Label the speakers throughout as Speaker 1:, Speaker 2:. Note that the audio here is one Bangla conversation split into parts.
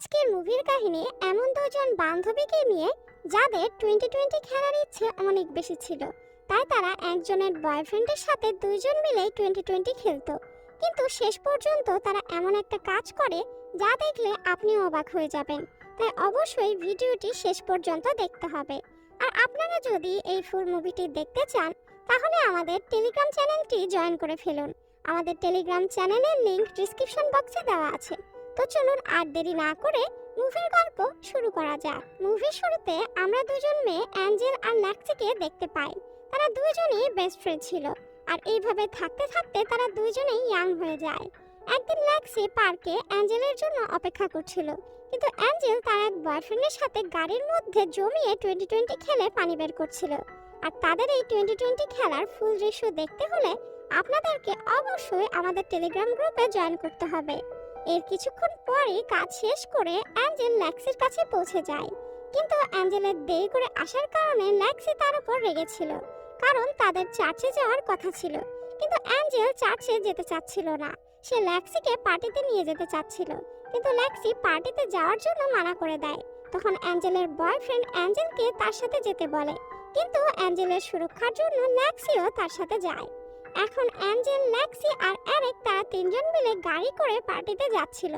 Speaker 1: আজকের মুভির কাহিনী এমন দুজন বান্ধবীকে নিয়ে যাদের 2020 খেলার ইচ্ছে অনেক বেশি ছিল, তাই তারা একজনের বয়ফ্রেন্ডের সাথে দুইজন মিলে 2020 খেলতো। কিন্তু শেষ পর্যন্ত তারা এমন একটা কাজ করে যা দেখলে আপনিও অবাক হয়ে যাবেন। তাই অবশ্যই ভিডিওটি শেষ পর্যন্ত দেখতে হবে। আর আপনারা যদি এই ফুল মুভিটি দেখতে চান তাহলে আমাদের টেলিগ্রাম চ্যানেলটি জয়েন করে ফেলুন। আমাদের টেলিগ্রাম চ্যানেলের লিংক ডেসক্রিপশন বক্সে দেওয়া আছে। তো চলুন আর দেরি না করে মুভির গল্প শুরু করা যাক। মুভির শুরুতে আমরা দুজন মেয়ে অ্যাঞ্জেল আর ল্যাক্সিকে দেখতে পাই। তারা দুইজনই বেস্ট ফ্রেন্ড ছিল আর এইভাবে থাকতে থাকতে তারা দুইজনেই ইয়াং হয়ে যায়। একদিন ল্যাক্সি পার্কে অ্যাঞ্জেলের জন্য অপেক্ষা করছিল, কিন্তু অ্যাঞ্জেল তার এক বয়ফ্রেন্ডের সাথে গাড়ির মধ্যে জমিয়ে 2020 খেলে পানি বের করছিল। আর তাদের এই 2020 খেলার ফুল দৃশ্য দেখতে হলে আপনাদেরকে অবশ্যই আমাদের টেলিগ্রাম গ্রুপে জয়েন করতে হবে। এর কিছুক্ষণ পরেই কাজ শেষ করে অ্যাঞ্জেল ল্যাক্সির কাছে পৌঁছে যায়, কিন্তু অ্যাঞ্জেলের দেরি করে আসার কারণে ল্যাক্সি তার উপর রেগেছিল, কারণ তাদের চার্চে যাওয়ার কথা ছিল। কিন্তু অ্যাঞ্জেল চার্চে যেতে চাচ্ছিল না, সে ল্যাক্সিকে পার্টিতে নিয়ে যেতে চাচ্ছিল, কিন্তু ল্যাক্সি পার্টিতে যাওয়ার জন্য মানা করে দেয়। তখন অ্যাঞ্জেলের বয়ফ্রেন্ড অ্যাঞ্জেলকে তার সাথে যেতে বলে, কিন্তু অ্যাঞ্জেলের সুরক্ষার জন্য ল্যাক্সিও তার সাথে যায়। এখন অ্যাঞ্জেল, ল্যাক্সি আর অ্যারেক তারা তিনজন মিলে গাড়ি করে পার্টিতে যাচ্ছিল।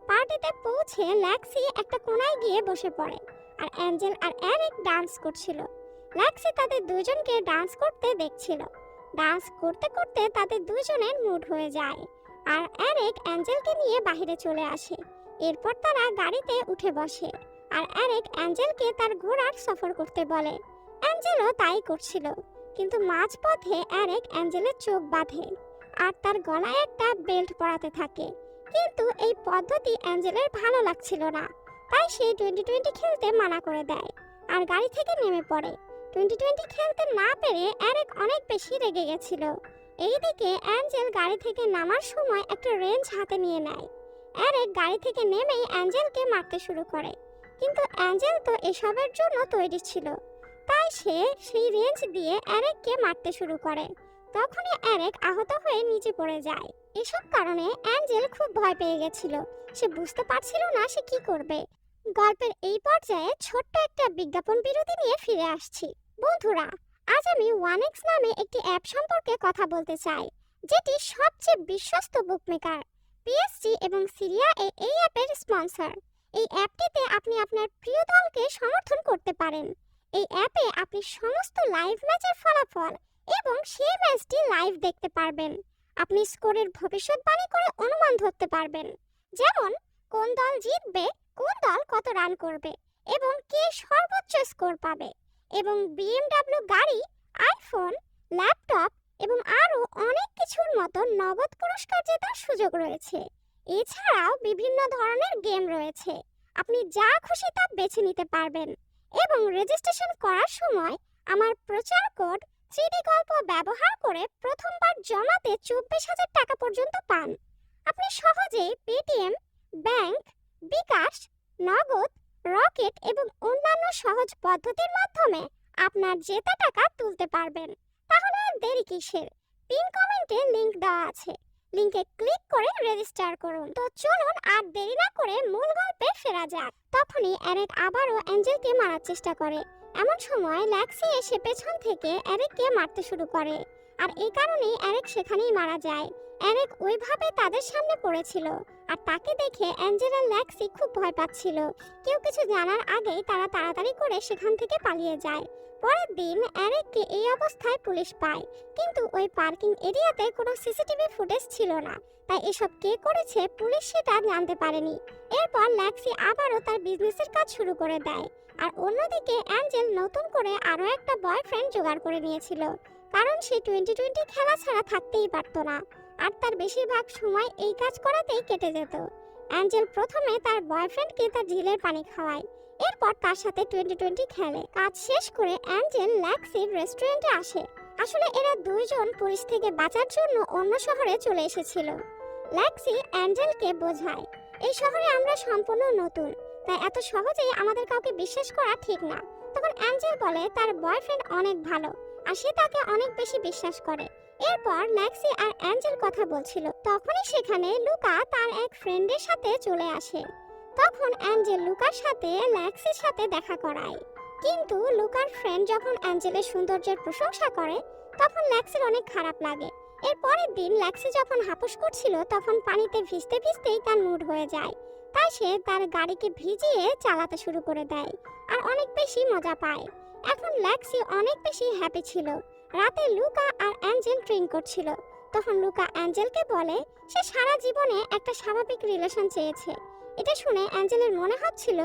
Speaker 1: পার্টিতে পৌঁছে ল্যাক্সি একটা কোণায় গিয়ে বসে পড়ে আর অ্যাঞ্জেল আর অ্যারেক ডান্স করছিল। ল্যাক্সি তাদের দুজনকে ডান্স করতে দেখছিল। ডান্স করতে করতে তাদের দুজনের মুড হয়ে যায় আর অ্যারেক অ্যাঞ্জেলকে নিয়ে বাইরে চলে আসে। এরপর তারা গাড়িতে উঠে বসে আর অ্যারেক অ্যাঞ্জেলকে তার ঘোড়ার সফর করতে বলে। অ্যাঞ্জেলও তাই করছিল, কিন্তু মাঝপথে অ্যারেক অ্যাঞ্জেলের চোখ বাঁধে আর তার গলায় একটা বেল্ট পরাতে থাকে। কিন্তু এই পদ্ধতি অ্যাঞ্জেলের ভালো লাগছিল না, তাই সে 2020 খেলতে মানা করে দেয় আর গাড়ি থেকে নেমে পড়ে। 2020 খেলতে না পেরে অ্যারেক অনেক বেশি রেগে গেছিল। এইদিকে অ্যাঞ্জেল গাড়ি থেকে নামার সময় একটা রেঞ্জ হাতে নিয়ে নেয়। অ্যারেক গাড়ি থেকে নেমেই অ্যাঞ্জেলকে মারতে শুরু করে, কিন্তু অ্যাঞ্জেল তো এসবের জন্য তৈরি ছিল, তাই সে সেই রেঞ্জ দিয়ে অ্যারেককে মারতে শুরু করে। তখনই অ্যারেক আহত হয়ে নিচে পড়ে যায়। এসব কারণে অ্যাঞ্জেল খুব ভয় পেয়ে গেছিল, সে বুঝতে পারছিল না সে কি করবে। গল্পের এই পর্যায়ে ছোট্ট একটা বিজ্ঞাপন বিরতি নিয়ে ফিরে আসছি। বন্ধুরা, আজ আমি 1x নামে একটি অ্যাপ সম্পর্কে কথা বলতে চাই, যেটি সবচেয়ে বিশ্বস্ত বুকমেকার। পিএসজি এবং সিরিয়া এই অ্যাপের স্পন্সর। এই অ্যাপটিতে আপনি আপনার প্রিয় দলকে সমর্থন করতে পারেন। এই অ্যাপে আপনি সমস্ত লাইভ ম্যাচের ফলাফল এবং সেই ম্যাচটি লাইভ দেখতে পারবেন। আপনি স্কোরের ভবিষ্যৎবাণী করে অনুমান ধরতে পারবেন, যেমন কোন দল জিতবে, কোন দল কত রান করবে এবং কে সর্বোচ্চ স্কোর পাবে। এবং বিএমডব্লিউ গাড়ি, আইফোন, ল্যাপটপ এবং আরও অনেক কিছুর মতো নগদ পুরস্কার জেতার সুযোগ রয়েছে। এছাড়াও বিভিন্ন ধরনের গেম রয়েছে, আপনি যা খুশি তা বেছে নিতে পারবেন। এবং রেজিস্ট্রেশন করার সময় আমার প্রচার কোড 3D গল্প ব্যবহার করে প্রথমবার জমাতে 24,000 টাকা পর্যন্ত পান। আপনি সহজেই পেটিএম, ব্যাংক, বিকাশ, নগদ, রকেট এবং অন্যান্য সহজ পদ্ধতির মাধ্যমে আপনার জেতা টাকা তুলতে পারবেন। তাহলে আর দেরি কিসের? পিন কমেন্টে লিংক দেওয়া আছে, লিংকে ক্লিক করে রেজিস্টার করুন। তো চলুন আর দেরি না করে মূল গল্পে ফেরা যাক। তখনই অ্যারেক আবারও অ্যাঞ্জেলকে মারার চেষ্টা করে। এমন সময় ল্যাক্সি এসে পেছন থেকে অ্যারেককে মারতে শুরু করে আর এই কারণেই অ্যারেক সেখানেই মারা যায়। অ্যারেক ওইভাবে তাদের সামনে পড়েছিল আর তাকে দেখে অ্যাঞ্জেল আর ল্যাক্সি খুব ভয় পাচ্ছিল। কেউ কিছু জানার আগেই তারা তাড়াতাড়ি করে সেখান থেকে পালিয়ে যায়। পরের দিন অ্যারেককে এই অবস্থায় পুলিশ পায়, কিন্তু ওই পার্কিং এরিয়াতে কোনো সিসিটিভি ফুটেজ ছিল না, তাই এসব কে করেছে পুলিশ সেটা জানতে পারেনি। এরপর ল্যাক্সি আবারও তার বিজনেসের কাজ শুরু করে দেয় আর অন্যদিকে অ্যাঞ্জেল নতুন করে আরও একটা বয়ফ্রেন্ড জোগাড় করে নিয়েছিল, কারণ সে 2020 খেলা ছাড়া থাকতেই পারতো না আর তার বেশিরভাগ সময় এই কাজ করাতেই কেটে যেত। অ্যাঞ্জেল প্রথমে তার বয়ফ্রেন্ডকে তার ঝিলের পানি খাওয়ায়, এরপর তার সাথে 2020 খেলে। কাজ শেষ করে অ্যাঞ্জেল ল্যাক্সির রেস্টুরেন্টে আসে। আসলে এরা দুইজন পুলিশ থেকে বাঁচার জন্য অন্য শহরে চলে এসেছিল। ল্যাক্সি অ্যাঞ্জেলকে বোঝায়, এই শহরে আমরা সম্পূর্ণ নতুন, তাই এত সহজেই আমাদের কাউকে বিশ্বাস করা ঠিক না। তখন অ্যাঞ্জেল বলে তার বয়ফ্রেন্ড অনেক ভালো আর সে তাকে অনেক বেশি বিশ্বাস করে। এরপর ল্যাক্সি আর অ্যাঞ্জেল কথা বলছিল, তখনই সেখানে লুকা তার এক ফ্রেন্ডের সাথে চলে আসে। তখন অ্যাঞ্জেল লুকার সাথে ল্যাক্সির সাথে দেখা করায়। কিন্তু লুকার ফ্রেন্ড যখন অ্যাঞ্জেলের সৌন্দর্যের প্রশংসা করে তখন ল্যাক্সির অনেক খারাপ লাগে। এর পরের দিন ল্যাক্সি যখন হাপুস করছিল তখন পানিতে ভিজতে ভিজতেই তার মুড হয়ে যায়। তাই সে তার গাড়িকে ভিজিয়ে চালাতে শুরু করে দেয় আর অনেক বেশি মজা পায়। এখন ল্যাক্সি অনেক বেশি হ্যাপি ছিল। রাতে লুকা আর অ্যাঞ্জেল ড্রিঙ্ক করছিল। তখন লুকা অ্যাঞ্জেলকে বলে সে সারা জীবনে একটা স্বাভাবিক রিলেশন চেয়েছে। এটা শুনে অ্যাঞ্জেলের মনে হচ্ছিল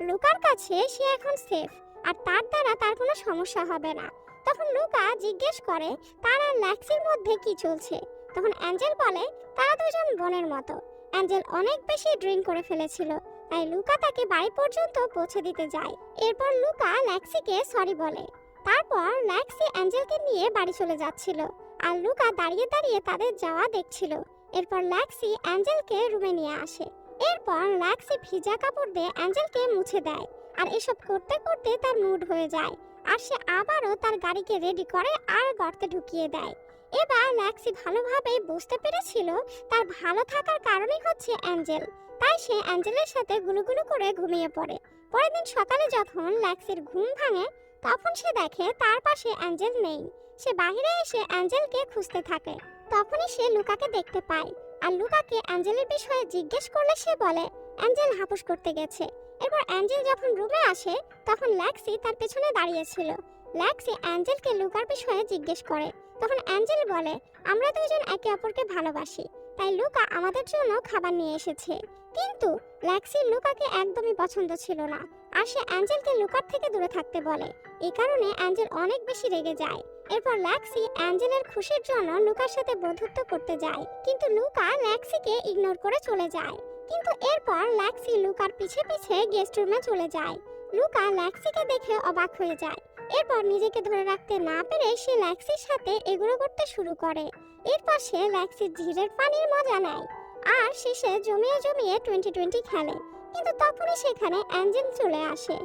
Speaker 1: লুকার কাছে সে এখন সেফ আর তার দ্বারা তার কোনো সমস্যা হবে না। তখন লুকা জিজ্ঞেস করে তার আর ল্যাক্সির মধ্যে কি চলছে। তখন অ্যাঞ্জেল বলে তারা দুজন বোনের মতো। অ্যাঞ্জেল অনেক বেশি ড্রিঙ্ক করে ফেলেছিল, তাই লুকা তাকে বাড়ি পর্যন্ত পৌঁছে দিতে যায়। এরপর লুকা ল্যাক্সিকে সরি বলে। তারপর ল্যাক্সি অ্যাঞ্জেলকে নিয়ে বাড়ি চলে যাচ্ছিল আর লুকা দাঁড়িয়ে দাঁড়িয়ে তাদের যাওয়া দেখছিল। এরপর ল্যাক্সি অ্যাঞ্জেলকে রুমে নিয়ে আসে। এরপর ল্যাক্সি ভিজা কাপড় দিয়ে অ্যাঞ্জেলকে মুছে দেয় আর এসব করতে করতে তার মুড হয়ে যায় আর সে আবারও তার গাড়িকে রেডি করে আর গর্তে ঢুকিয়ে দেয়। এবার ল্যাক্সি ভালোভাবে বুঝতে পেরেছিল তার ভালো থাকার কারণই হচ্ছে অ্যাঞ্জেল, তাই সে অ্যাঞ্জেলের সাথে গুলুগুলু করে ঘুমিয়ে পড়ে। পরের দিন সকালে যখন ল্যাক্সির ঘুম ভাঙে তখন সে দেখে তার পাশে অ্যাঞ্জেল নেই। সে বাইরে এসে অ্যাঞ্জেলকে খুঁজতে থাকে। তখনই সে লুকাকে দেখতে পায় আর লুকাকে অ্যাঞ্জেলের বিষয়ে জিজ্ঞেস করলে সে বলে অ্যাঞ্জেল হাপুস করতে গেছে। এরপর অ্যাঞ্জেল যখন রুমে আসে তখন ল্যাক্সি তার পেছনে দাঁড়িয়েছিল। ল্যাক্সি অ্যাঞ্জেলকে লুকার বিষয়ে জিজ্ঞেস করে। তখন অ্যাঞ্জেল বলে আমরা দুজন একে অপরকে ভালোবাসি, তাই লুকা আমাদের জন্য খাবার নিয়ে এসেছে। কিন্তু ল্যাক্সির লুকাকে একদমই পছন্দ ছিল না আর সে অ্যাঞ্জেলকে লুকার থেকে দূরে থাকতে বলে। এই কারণে অ্যাঞ্জেল অনেক বেশি রেগে যায়। এরপর ল্যাক্সি অ্যাঞ্জেলের খুশির জন্য লুকার সাথে বন্ধুত্ব করতে যায়, কিন্তু লুকা ল্যাক্সিকে ইগনোর করে চলে যায়। কিন্তু এরপর ল্যাক্সি লুকার পিছে পিছে গেস্ট রুমে চলে যায়। লুকা ল্যাক্সিকে দেখে অবাক হয়ে যায়। এরপর নিজেকে ধরে রাখতে না পেরে সে ল্যাক্সির সাথে এগুলো করতে শুরু করে। এরপর সে ল্যাক্সির ঝিলের পানির মজা নেয় আর শেষে জমিয়ে জমিয়ে 2020 খেলে। কিন্তু তখনই সেখানে অ্যাঞ্জেল চলে আসে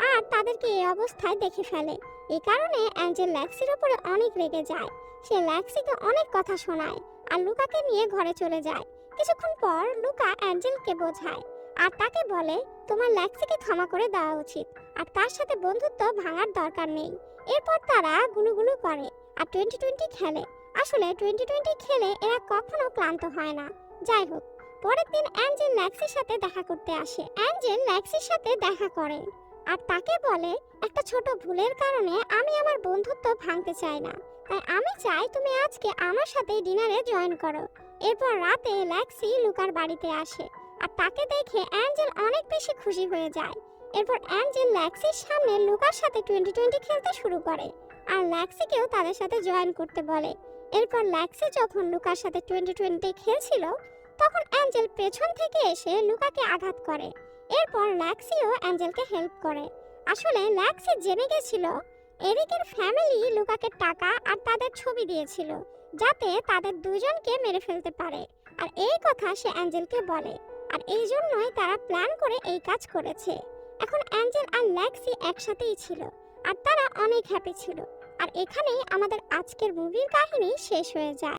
Speaker 1: আর তাদেরকে এই অবস্থায় দেখে ফেলে। এই কারণে অ্যাঞ্জেল ল্যাক্সির উপরে অনেক রেগে যায়। সে ল্যাক্সিকে অনেক কথা শোনায় আর লুকাকে নিয়ে ঘরে চলে যায়। কিছুক্ষণ পর লুকা অ্যাঞ্জেলকে বোঝায় আর তাকে বলে তোমার ল্যাক্সিকে ক্ষমা করে দেওয়া উচিত আর তার সাথে বন্ধুত্ব ভাঙার দরকার নেই। এরপর তারা গুলুগুলু করে আর 2020 খেলে। আসলে 2020 খেলে এরা কখনো ক্লান্ত হয় না। যাই হোক, পরের দিন অ্যাঞ্জেল ল্যাক্সির সাথে দেখা করতে আসে। অ্যাঞ্জেল ল্যাক্সির সাথে দেখা করে আর তাকে বলে একটা ছোট ভুলের কারণে আমি আমার বন্ধুত্ব ভাঙতে চাই না, তাই আমি চাই তুমি আজকে আমার সাথে ডিনারে জয়েন করো। এরপর রাতে ল্যাক্সি লুকার বাড়িতে আসে আর তাকে দেখে অ্যাঞ্জেল অনেক বেশি খুশি হয়ে যায়। এরপর অ্যাঞ্জেল ল্যাক্সির সামনে লুকার সাথে 2020 খেলতে শুরু করে আর ল্যাক্সিকেও তাদের সাথে জয়েন করতে বলে। এরপর ল্যাক্সি যখন লুকার সাথে 2020 খেলছিল তখন অ্যাঞ্জেল পেছন থেকে এসে লুকাকে আঘাত করে। এরপর ল্যাক্সিও অ্যাঞ্জেলকে হেল্প করে। আসলে ল্যাক্সি জেনে গেছিল এরিকের ফ্যামিলি লুকাকে টাকা আর তাদের ছবি দিয়েছিল যাতে তাদের দুজনকে মেরে ফেলতে পারে, আর এই কথা সে অ্যাঞ্জেলকে বলে আর এই জন্যই তারা প্ল্যান করে এই কাজ করেছে। এখন অ্যাঞ্জেল আর ল্যাক্সি একসাথেই ছিল আর তারা অনেক হ্যাপি ছিল। আর এখানেই আমাদের আজকের মুভির কাহিনী শেষ হয়ে যায়।